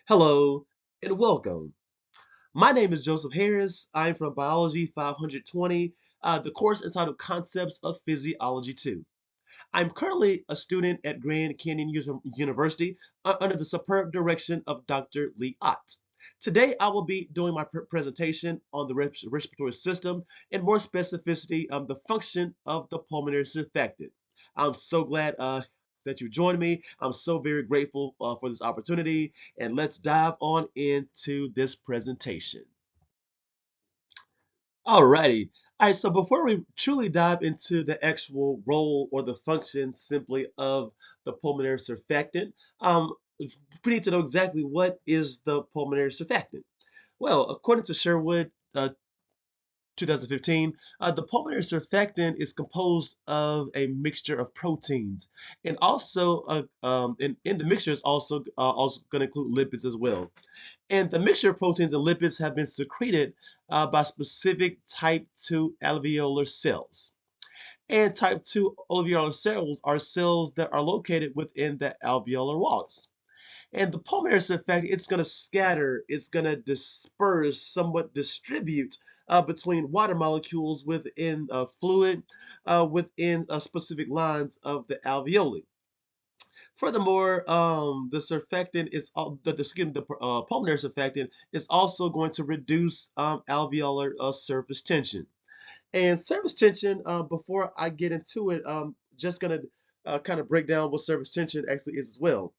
Hello and welcome. My name is Joseph Harris. I'm from Biology 520, the course entitled Concepts of Physiology 2. I'm currently a student at Grand Canyon University under the superb direction of Dr. Lee Ott. Today, I will be doing my presentation on the respiratory system and more specificity the function of the pulmonary surfactant. I'm so glad that you joined me. I'm so very grateful for this opportunity, and let's dive on into this presentation. Alrighty. All right, so before we truly dive into the actual role or the function simply of the pulmonary surfactant, we need to know exactly what is the pulmonary surfactant. Well, according to Sherwood, 2015, the pulmonary surfactant is composed of a mixture of proteins, and also in the mixture is also going to include lipids as well. And the mixture of proteins and lipids have been secreted by specific type 2 alveolar cells. And type 2 alveolar cells are cells that are located within the alveolar walls. And the pulmonary surfactant, it's going to scatter, it's going to disperse, somewhat distribute between water molecules within fluid, within specific lines of the alveoli. Furthermore, the surfactant is the pulmonary surfactant is also going to reduce alveolar surface tension. And surface tension, before I get into it, just gonna kind of break down what surface tension actually is as well.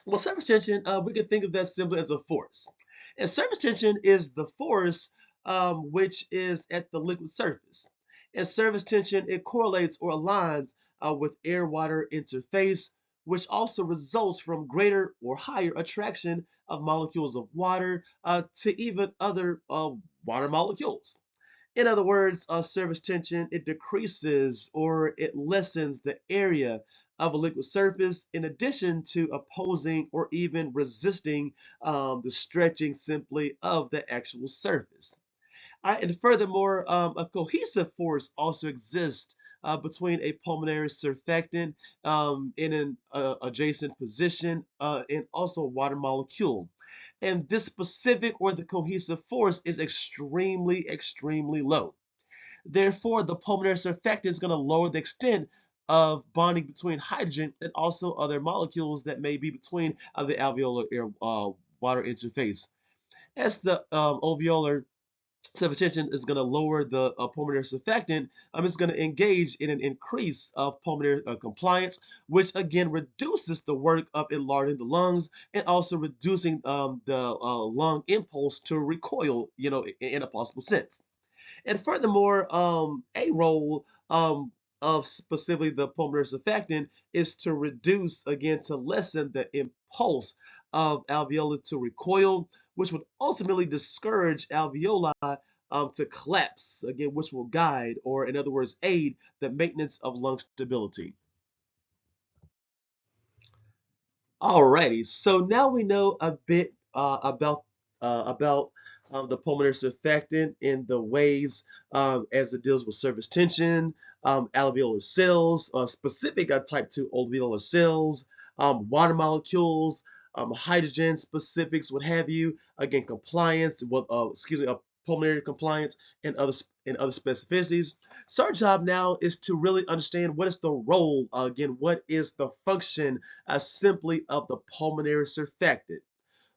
Well, surface tension, we can think of that simply as a force. And surface tension is the force which is at the liquid surface. And surface tension, it correlates or aligns with air-water interface, which also results from greater or higher attraction of molecules of water to even other water molecules. In other words, surface tension, it decreases or it lessens the area of a liquid surface in addition to opposing or even resisting the stretching simply of the actual surface. And furthermore, a cohesive force also exists between a pulmonary surfactant in an adjacent position and also a water molecule. And this specific or the cohesive force is extremely, extremely low. Therefore, the pulmonary surfactant is going to lower the extent of bonding between hydrogen and also other molecules that may be between the alveolar air water interface. As the alveolar hypertension is going to lower the pulmonary surfactant. It's going to engage in an increase of pulmonary compliance, which again reduces the work of enlarging the lungs and also reducing the lung impulse to recoil, in a possible sense. And furthermore, a role of specifically the pulmonary surfactant is to reduce, again, to lessen the impulse of alveoli to recoil, which would ultimately discourage alveoli to collapse, again, which will guide, or in other words, aid the maintenance of lung stability. Alrighty, so now we know a bit about the pulmonary surfactant in the ways as it deals with surface tension, alveolar cells, specific type 2 alveolar cells, water molecules, hydrogen specifics, what have you. Again, compliance, pulmonary compliance, and other specificities. So our job now is to really understand what is the role, again, what is the function simply of the pulmonary surfactant.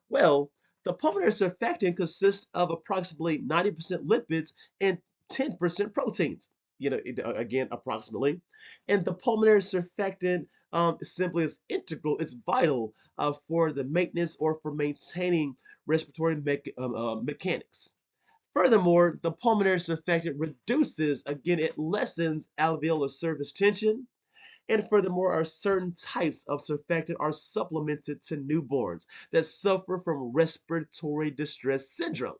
Well, the pulmonary surfactant consists of approximately 90% lipids and 10% proteins. Again, approximately. And the pulmonary surfactant simply is integral, it's vital for the maintenance or for maintaining respiratory mechanics. Furthermore, the pulmonary surfactant reduces, again, it lessens alveolar surface tension. And furthermore, are certain types of surfactant are supplemented to newborns that suffer from respiratory distress syndrome.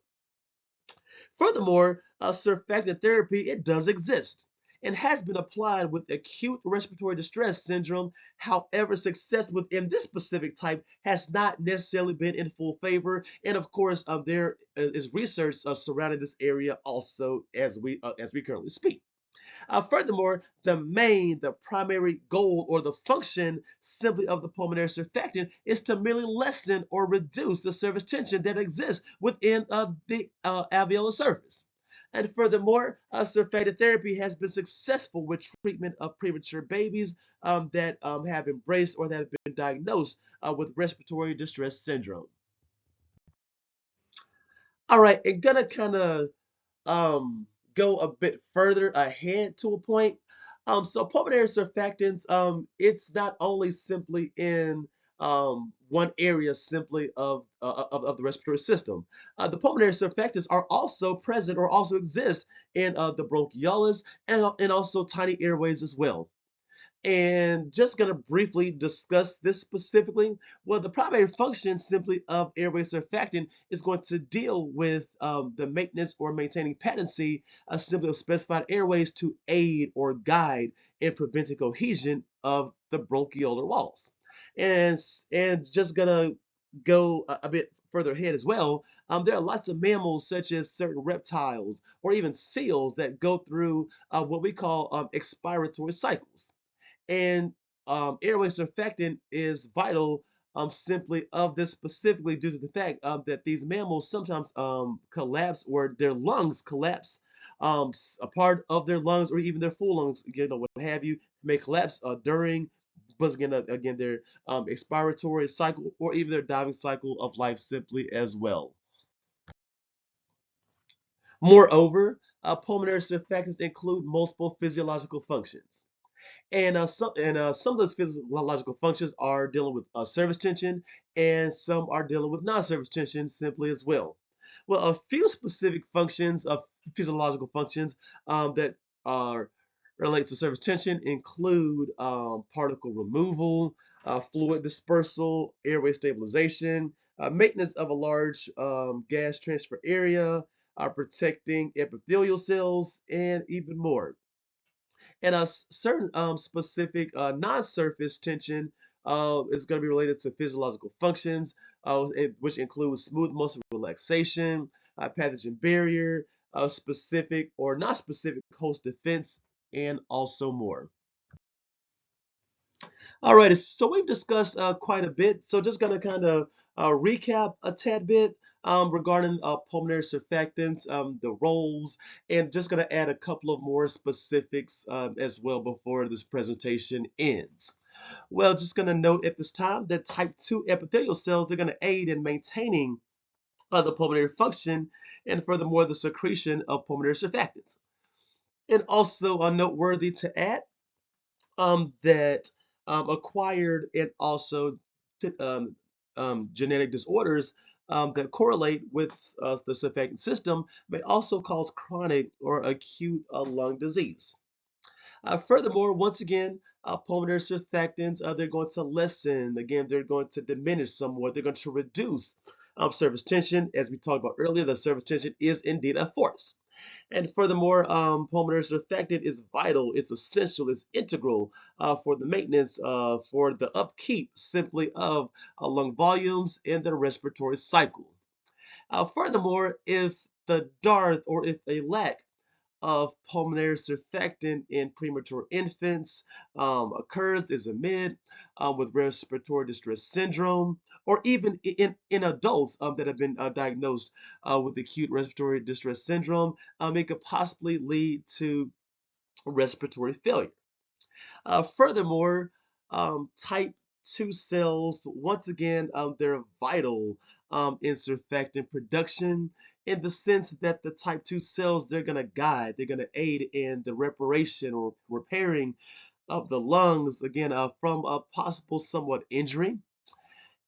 Furthermore, surfactant therapy, it does exist and has been applied with acute respiratory distress syndrome. However, success within this specific type has not necessarily been in full favor. And of course, there is research surrounding this area also as we currently speak. Furthermore, the primary goal or the function simply of the pulmonary surfactant is to merely lessen or reduce the surface tension that exists within the alveolar surface. And furthermore, surfactant therapy has been successful with treatment of premature babies that have embraced or that have been diagnosed with respiratory distress syndrome. All right, and gonna kind of go a bit further ahead to a point. So pulmonary surfactants, it's not only simply in one area simply of the respiratory system. The pulmonary surfactants are also present or also exist in the bronchioles and also tiny airways as well. And just going to briefly discuss this specifically. Well, the primary function simply of airway surfactant is going to deal with the maintenance or maintaining patency simply of specified airways to aid or guide in preventing cohesion of the bronchiolar walls. And, and just going to go a bit further ahead as well, there are lots of mammals such as certain reptiles or even seals that go through what we call expiratory cycles. And airway surfactant is vital simply of this specifically due to the fact that these mammals sometimes collapse or their lungs collapse. A part of their lungs or even their full lungs, what have you, may collapse during, once again, their expiratory cycle or even their diving cycle of life simply as well. Moreover, pulmonary surfactants include multiple physiological functions. Some of those physiological functions are dealing with surface tension, and some are dealing with non-surface tension simply as well. Well, a few specific functions of physiological functions that are related to surface tension include particle removal, fluid dispersal, airway stabilization, maintenance of a large gas transfer area, protecting epithelial cells, and even more. And a certain specific non-surface tension is going to be related to physiological functions, which includes smooth muscle relaxation, pathogen barrier, specific or not specific host defense, and also more. All right, so we've discussed quite a bit. So just going to kind of recap a tad bit regarding pulmonary surfactants, the roles, and just going to add a couple of more specifics as well before this presentation ends. Well, just going to note at this time that type 2 epithelial cells, they're going to aid in maintaining the pulmonary function and furthermore the secretion of pulmonary surfactants. And also noteworthy to add that acquired and also genetic disorders that correlate with the surfactant system may also cause chronic or acute lung disease. Furthermore, once again, pulmonary surfactants, they're going to lessen, again, they're going to diminish somewhat, they're going to reduce surface tension. As we talked about earlier, the surface tension is indeed a force. And furthermore, pulmonary surfactant is vital, it's essential, it's integral for the maintenance, for the upkeep simply of lung volumes in the respiratory cycle. Furthermore, if the dearth or if a lack of pulmonary surfactant in premature infants occurs is amid with respiratory distress syndrome, or even in adults that have been diagnosed with acute respiratory distress syndrome, it could possibly lead to respiratory failure. Furthermore, type 2 cells, once again, they're vital in surfactant production in the sense that the type 2 cells, they're going to guide, they're going to aid in the reparation or repairing of the lungs, again, from a possible somewhat injury.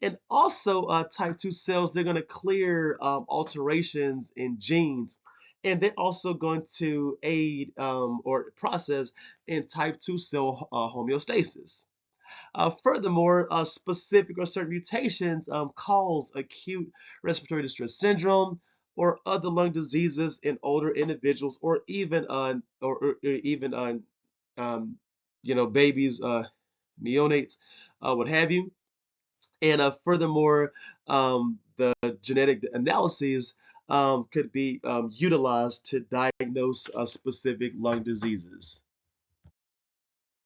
And also, type 2 cells, they're going to clear alterations in genes. And they're also going to aid or process in type 2 cell homeostasis. Furthermore, specific or certain mutations cause acute respiratory distress syndrome or other lung diseases in older individuals, or even even babies, neonates, what have you. And furthermore, the genetic analyses could be utilized to diagnose specific lung diseases.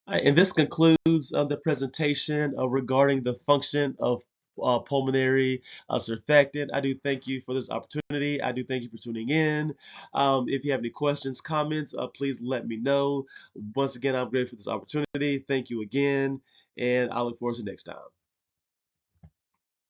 And this concludes the presentation regarding the function of pulmonary surfactant. I do thank you for this opportunity. I do thank you for tuning in. If you have any questions, comments, please let me know. Once again, I'm grateful for this opportunity. Thank you again, and I look forward to next time.